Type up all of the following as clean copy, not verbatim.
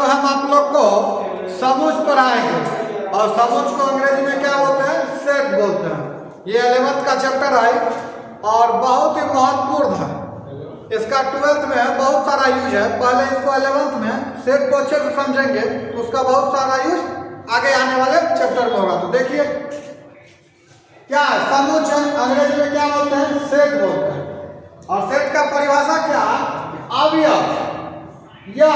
तो हम आप लोग को समुच पढ़ाएंगे और समुच को अंग्रेजी में क्या बोलते हैं, सेट बोलते हैं। ये 11th का चैप्टर है और बहुत ही महत्वपूर्ण है। इसका 12th में बहुत सारा यूज है। पहले इसको 11th में सेट को अच्छे से समझेंगे तो उसका बहुत सारा यूज आगे आने वाले चैप्टर में होगा। तो देखिए क्या है, समुच अंग्रेजी में क्या बोलते हैं, सेट बोलते हैं। और सेट का परिभाषा क्या है, अवयव या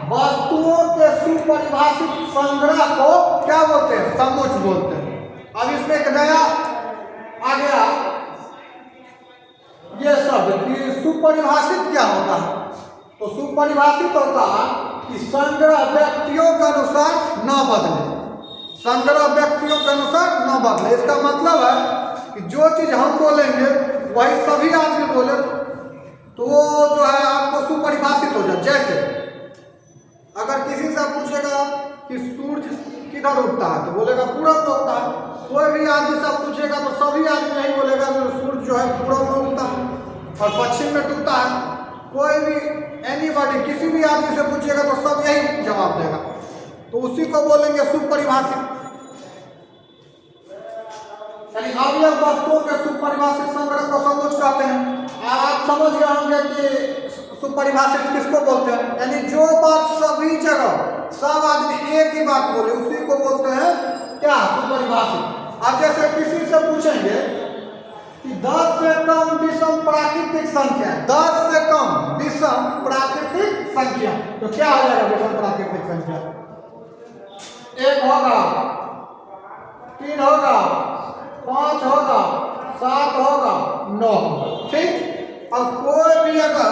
वस्तुओं के सुपरिभाषित संग्रह को क्या बोलते हैं, समुच बोलते हैं। अब इसमें एक नया आ गया ये शब्द कि सुपरिभाषित क्या होता है। तो सुपरिभाषित होता है कि संग्रह व्यक्तियों के अनुसार न बदले, संग्रह व्यक्तियों के अनुसार न बदले। इसका मतलब है कि जो चीज हम बोलेंगे वही सभी आदमी बोले तो वो जो है आपको सुपरिभाषित हो जाए। जैसे अगर किसी से पूछेगा कि सूर्य किधर उगता है तो बोलेगा पूरब में उगता है। कोई भी आदमी से पूछेगा तो सभी आदमी यही बोलेगा कि सूर्य जो है पूरब में उगता है और पश्चिम में डूबता है। कोई भी एनीबॉडी किसी भी आदमी से पूछेगा तो सब यही जवाब देगा। तो उसी को बोलेंगे सुपरिभाषित, यानी अवयव वस्तुओं के सुपरिभाषित संग्रह को समुच कहते हैं। आप समझ गए होंगे कि सुपरिभाषित किसको बोलते हैं, यानी जो बात सभी जगह सब आदमी एक ही बात बोले उसी को बोलते हैं क्या, सुपरिभाषित। अब जैसे किसी से पूछेंगे कि 10 से कम विषम प्राकृतिक संख्या, 10 से कम विषम प्राकृतिक संख्या, तो क्या हो जाएगा विषम प्राकृतिक संख्या, 1 होगा, 3 होगा, 5 होगा, 7 होगा, 9 होगा। ठीक। अब कोई भी अगर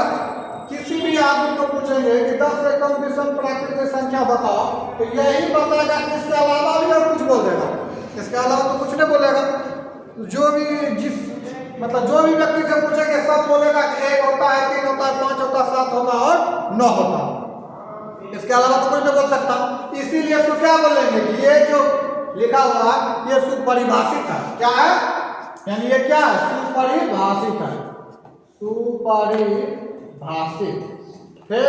किसी भी आदमी को पूछेंगे कि 10 से कम विषम प्राकृतिक संख्या बताओ तो यही बताएगा कि इसके अलावा भी और कुछ बोल देगा, इसके अलावा तो कुछ नहीं बोलेगा। जो भी जो भी व्यक्ति से पूछेंगे सब बोलेगा कि 1 होता है, 3 होता है, 5 होता है, 7 होता है और 9 होता है। इसके अलावा तो कुछ नहीं बोल सकता। इसीलिए तो क्या बोलेंगे कि ये जो लिखा हुआ ये सुपरिभाषित है। क्या है, यानी ये क्या है, सुपरिभाषित है, सुपरिभाषित। फिर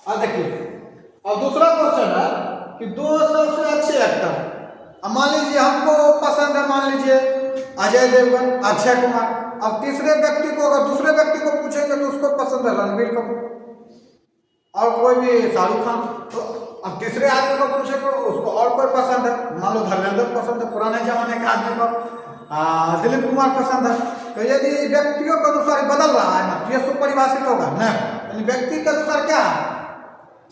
अब देखिए, और दूसरा क्वेश्चन है कि 2 सबसे अच्छे एक्टर, मान लीजिए हमको पसंद है, मान लीजिए अजय देवगन, अक्षय कुमार। अब तीसरे व्यक्ति को, अगर दूसरे व्यक्ति को पूछेंगे तो उसको पसंद है रणबीर कपूर और कोई भी शाहरुख खान। तो अब तीसरे आदमी को पूछेंगे उसको और कोई पसंद है, मान लो धर्मेंद्र पसंद है, पुराने जमाने के आदमी को दिलीप कुमार पसंद है। तो यदि व्यक्तियों के अनुसार बदल रहा है ना तो ये सुपरिभाषित होगा नहीं, यानी व्यक्ति के अनुसार क्या है,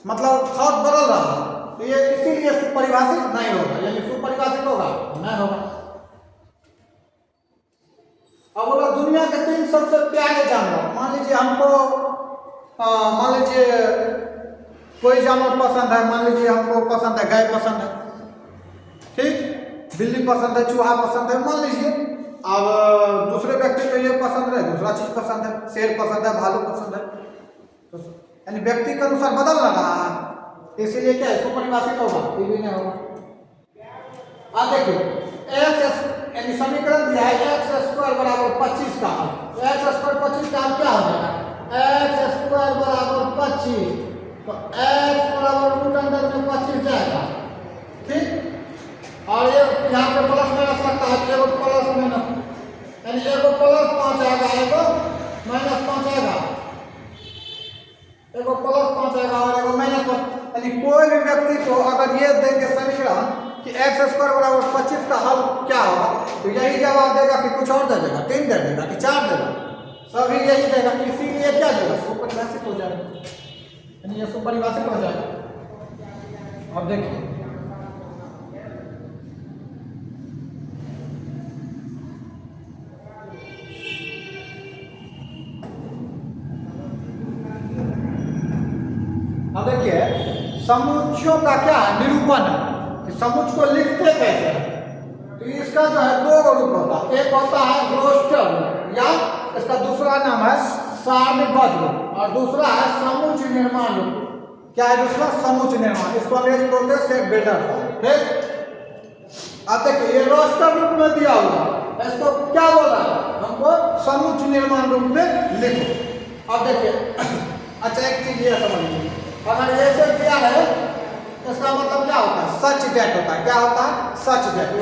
मतलब थॉट बदल रहा है तो ये इसीलिए सुपरिभाषित नहीं होगा, यानी सुपरिभाषित होगा नहीं होगा। अब बोला दुनिया के 3 सबसे प्यारे जानवर, मान लीजिए हमको मान लीजिए कोई जानवर पसंद है, मान लीजिए हमको पसंद है गाय पसंद है, ठीक, बिल्ली पसंद है, चूहा पसंद है, मान लीजिए। अब दूसरे व्यक्ति को ये पसंद है, दूसरा चीज पसंद है, शेर पसंद है, भालू पसंद है, तो यानी व्यक्ति के अनुसार बदल रहा है, इसीलिए क्या है, सुपरिभाषित होगा, ये भी नहीं होगा। अब देखिए x यानी समीकरण दिया है x² बराबर 25 का हल, x² 25 का हल क्या हो जाएगा, x² बराबर 25, तो x बराबर रूट अंडर में 25 जाएगा, ठीक। और ये यहाँ पे प्लस माइनस लगता है, एगो प्लस माइनस, यानी एगो प्लस 5 आएगा, एगो माइनस 5 आएगा, एगो प्लस 5 आएगा और एगो माइनस 5। यानी कोई भी व्यक्ति को अगर ये देंगे समीकरण कि x² बराबर 25 का हल क्या होगा तो यही जवाब देगा कि कुछ और दे देगा, 3 दे देगा कि 4 देगा, सभी यही देगा। इसीलिए क्या देगा, सुपरिभाषित हो जाएगा, यानी ये सुपरिभाषित हो जाएगा। अब देखिए समुच्चयों का क्या निरूपण है कि समुच्च को लिखते कैसे हैं। तो इसका जो है 2 रूप होता है, एक होता है ग्लोस्टर रूप या इसका दूसरा नाम है सारणीबद्ध रूप और दूसरा है समुच्च निर्माण रूप। क्या है दूसरा, समुच्च निर्माण, इसको अंग्रेजी बोलते हैं सेट बिल्डर फॉर्म, ठीक। अब देखिए ये रोस्टर रूप में दिया हुआ है, इसको क्या बोल रहा है, हमको समुच्च निर्माण रूप में लिखो। अब देखिए अच्छा एक चीज ये समझ लीजिए, अगर दैट होता है। क्या होता है? Such that.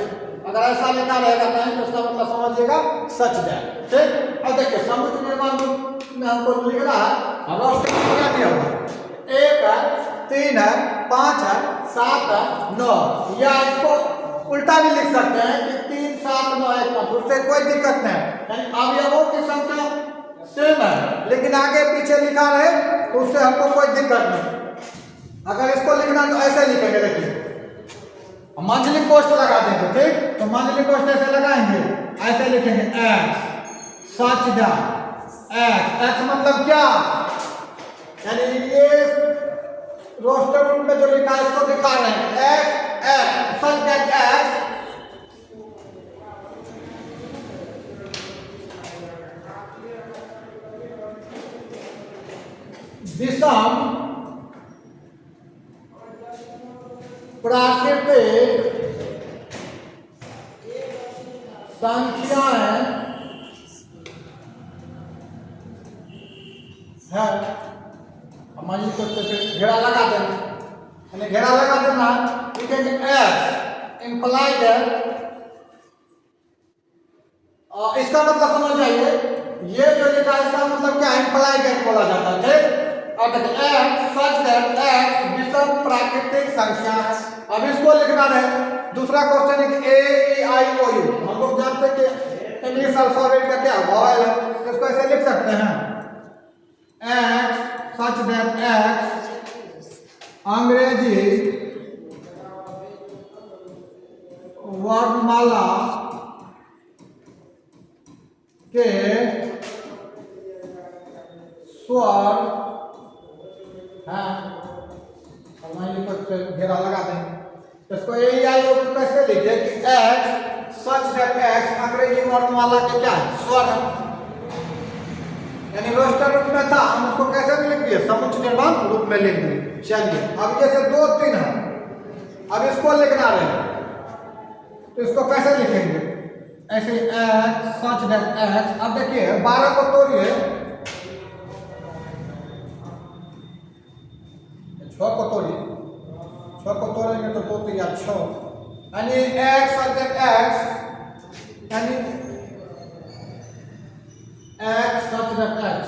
अगर ऐसा लिखा रहेगा कहीं तो उसका मतलब समझिएगा सच दैट। ठीक। अब देखिए समुद्र निर्माण में हमको लिखना है, रोस्टर क्या दिया हुआ है? 1 है, 3 है, 5 है, 7 है, 9, या इसको उल्टा भी लिख सकते हैं कि 3 7 9 1 5, उससे कोई दिक्कत नहीं है। यानी अवयवों की संख्या सेम है लेकिन आगे पीछे लिखा रहे तो उससे हमको कोई दिक्कत नहीं। अगर इसको लिखना तो ऐसे लिखेंगे, देखिए मंझली कोष्ठ लगा देंगे। ठीक। तो मंझली कोष्ठ ऐसे लगाएंगे, ऐसे लिखेंगे x सच दैट x मतलब क्या? यानी ये रोस्टर रूम में जो लिखा है इसको दिखा रहे हैं x सच दैट x विषम प्राकृतिक संख्याएं है। हमारी तो घेरा लगा देना, यानी घेरा लगा देना, लिखेंगे x इंप्लाइड है। इसका मतलब समझ जाइए, ये जो लिखा है इसका मतलब क्या? इंप्लाइड है बोला जाता है। ठीक। और x सच दैट x विषम प्राकृतिक संख्या है। अब इसको लिखना है। दूसरा क्वेश्चन है कि a e i o u, हम लोग जानते हैं कि इंग्लिश अल्फाबेट का क्या वॉवल है, इसको ऐसे लिख सकते हैं x सच दैट x अंग्रेजी वर्णमाला के स्वर है। घेरा लगा देंगे। इसको ए आई ओ कैसे लिखे कि x सच दैट x अंग्रेजी वर्णमाला के क्या है? स्वर है। यानी रोस्टर रूप में था, हम उसको कैसे भी लिख दिए? समुच्चय निर्माण रूप में लिख दिए। चलिए अब जैसे 2 3 है, अब इसको लिखना रहे तो इसको कैसे लिखेंगे? ऐसे x सच दैट x। अब देखिए 12 को तोड़िए, 6 को तोड़िए, 6 को तोड़ेंगे तो 2 3 या 6, यानी x सच दैट x, यानी x सच दैट x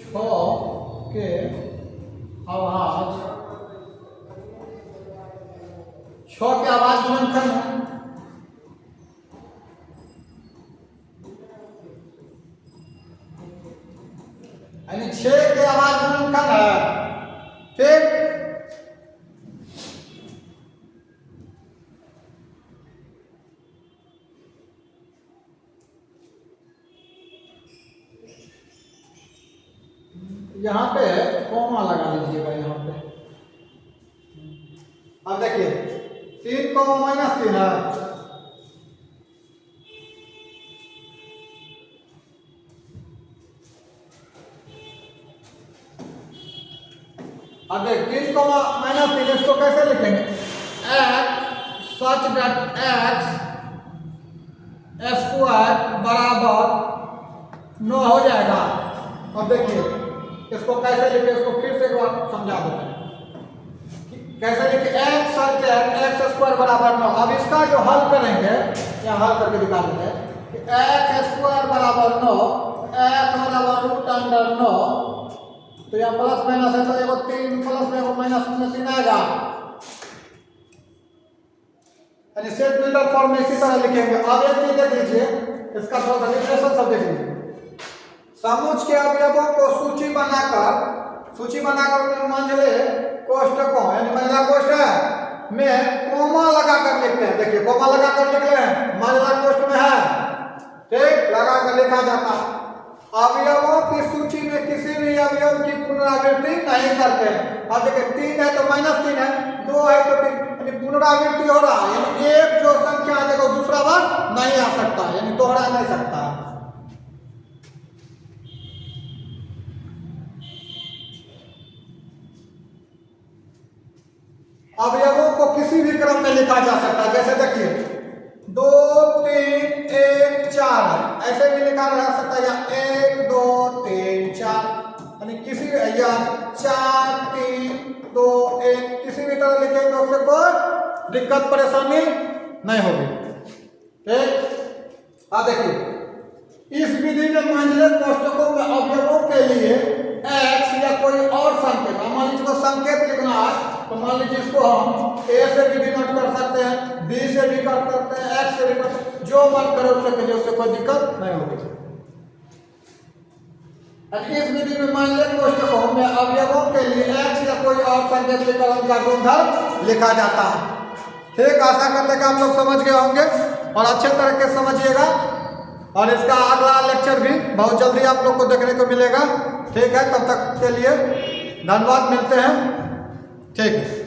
6 के आवाज, 6 के आवाज गुणनखंड है। यानी 6 के आवाज गुणनखंड है। ठीक। यहाँ पे कॉमा लगा लीजिएगा यहाँ पे। अब देखिए 3 को -3 है, अब देख 3 को -3, इसको कैसे लिखेंगे? x such that x square बराबर 9 हो जाएगा। अब देखिए इसको कैसे लिखे, इसको फिर से एक बार समझा देते हैं। कैसे लिखे? x such that x square बराबर 9। अब इसका जो हल करेंगे, या हल करके दिखा देते हैं कि x स्क्वायर बराबर 9, x बराबर √9, तो यहाँ प्लस माइनस है तो एगो 3 प्लस में एगो माइनस में 3 आएगा। यानी सेट बिल्डर फॉर्म में इसी तरह लिखेंगे। अब एक चीज देख लीजिए, इसका थोड़ा सा डिफरेंशियल सब देख लीजिए। समुच्चय के अवयवों को सूची बनाकर मंझले कोष्ठकों, यानी मंझला कोष्ठ है में कोमा लगाकर लिखते हैं। देखिए कोमा लगाकर लिख रहे हैं, मंझला कोष्ठ में है। ठीक। लगाकर लिखा जाता है। अवयवों की सूची में किसी भी अवयव की पुनरावृत्ति नहीं करते हैं। अब देखिए 3 है तो -3 है, 2 है तो 3, यानी पुनरावृत्ति हो रहा है। यानी एक जो संख्या आ जाएगा दूसरा बार नहीं आ सकता, यानी दोहरा नहीं सकता। अवयवों को किसी भी क्रम में लिखा जा सकता है। जैसे देखिए 2 3 1 4 ऐसे भी लिखा जा सकता है, या 1 2 3 4, यानी किसी या 4 3 तो एक किसी भी तरह लिखेंगे उससे कोई दिक्कत परेशानी नहीं होगी। ठीक, अब देखिए इस विधि में मंझले कोष्ठकों में अवयवों के लिए x या कोई और संकेत, मान लीजिए को संकेत लिखना है तो मान लीजिए इसको हम a से भी डिनोट कर सकते हैं, b से भी कर सकते हैं, x से भी कर सकते हैं, जो मन करे उससे करिए, उससे कोई दिक्कत नहीं होगी। इस विधि में मंझले कोष्ठकों में अवयवों के लिए x या कोई और संकेत लेकर उनका गुणधर्म लिखा जाता है। ठीक, आशा करते हैं कि आप लोग समझ गए होंगे और अच्छे तरह के समझिएगा, और इसका अगला लेक्चर भी बहुत जल्दी आप लोग को देखने को मिलेगा। ठीक है, तब तक के लिए धन्यवाद, मिलते हैं। ठीक है।